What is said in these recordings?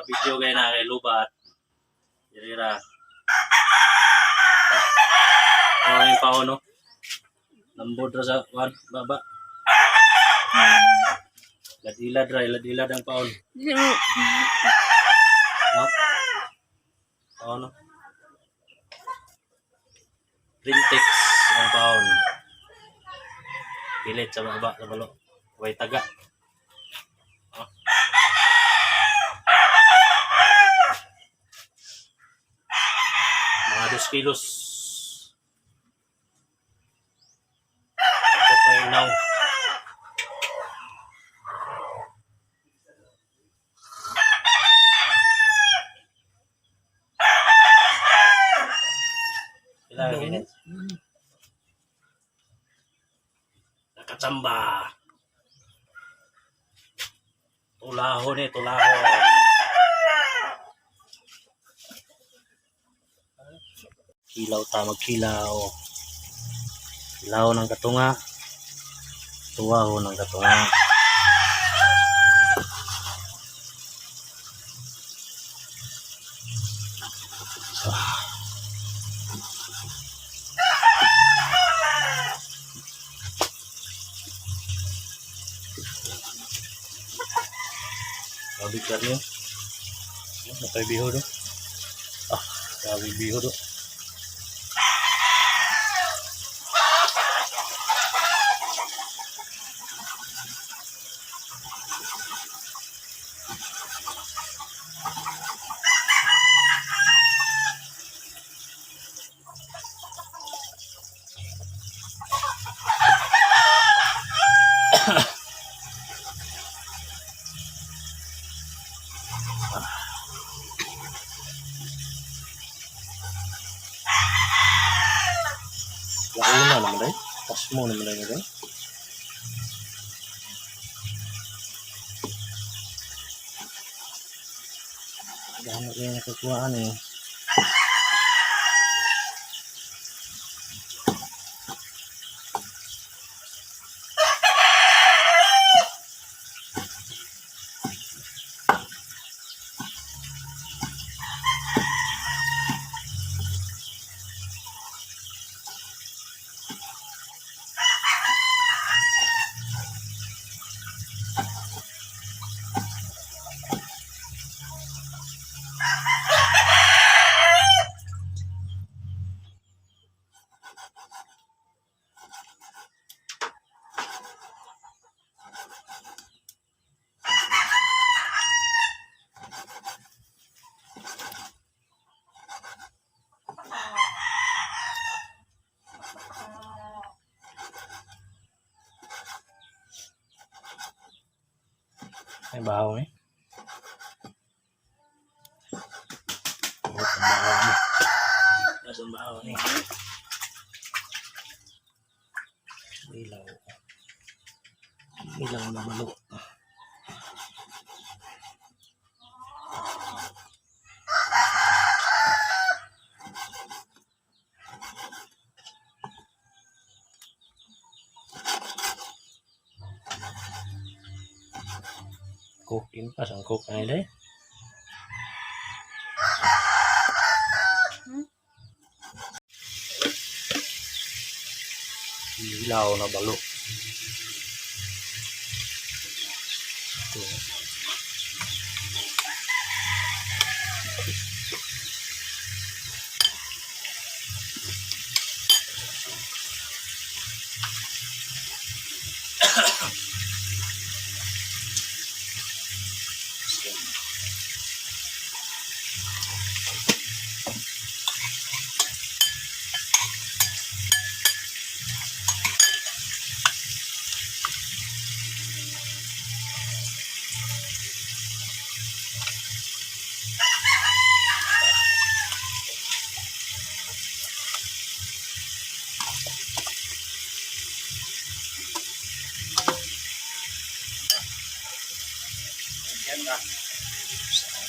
Naka-video kayo na kay Lubat. Dirira. Yung paon, no? Lambod ra sa baba. Ladilad ang paon. No? Paon, no? Printex ang paon. Pilit sa baba, sa balo. Huwag taga. Oh. Mga 2 kilos. Ito pa yung now. Kailangan ganyan. Nakatsamba. Tulahon eh, tulahon. Kilaw ta, magkilaw. Kilaw ng katunga. Tuwaho ng katunga. Sabi ka rin. Napay biho do. Sabi biho do. Launa naman dahil. Pasmo naman dahil. Dami kayo nakakuhaan eh. May bahaw eh. Nasaan bahaw eh. Ilaw. Ilaw na malo. Cooking pa, saan cook na nila eh. Ilaw na balo.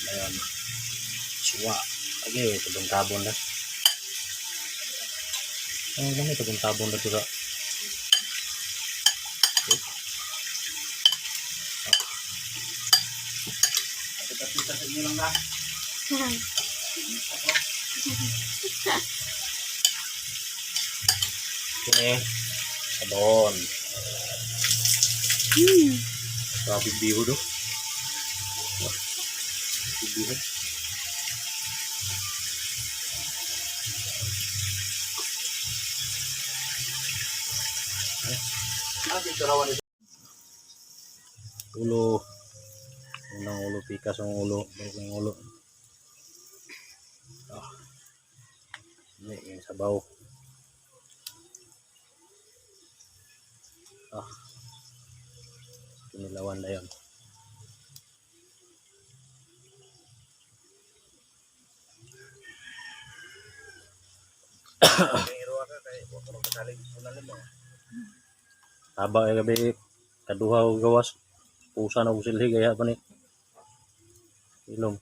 Ayan. Suwa. Lagi, itong tabon na. Ang gani, itong tabon na juga. Okay. Kita-kita sa inyo lang na. Sini. Sabon. Grabe biho do. Biho. Ulo. Unang ulo, pikas ang ulo, bagong ulo. Ini yung sabaw. Kinilawan na yun. Taba ay gabi kaduha o gawas. Pusa na usilhi gaya pa ni ilong.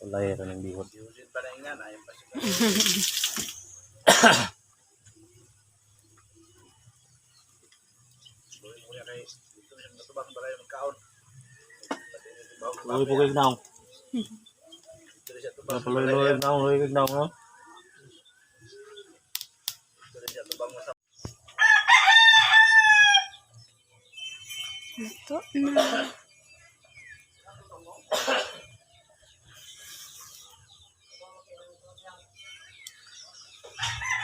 Ulay rin ang bihot. Uy po kay naong. Paluloy naong, uy kay naong. Ito na.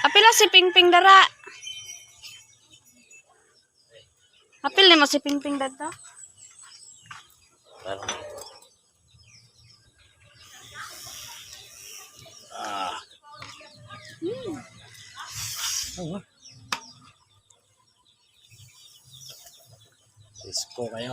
Apila si Pingping dara. Apil ni mo si Pingping dada. Isko kayo.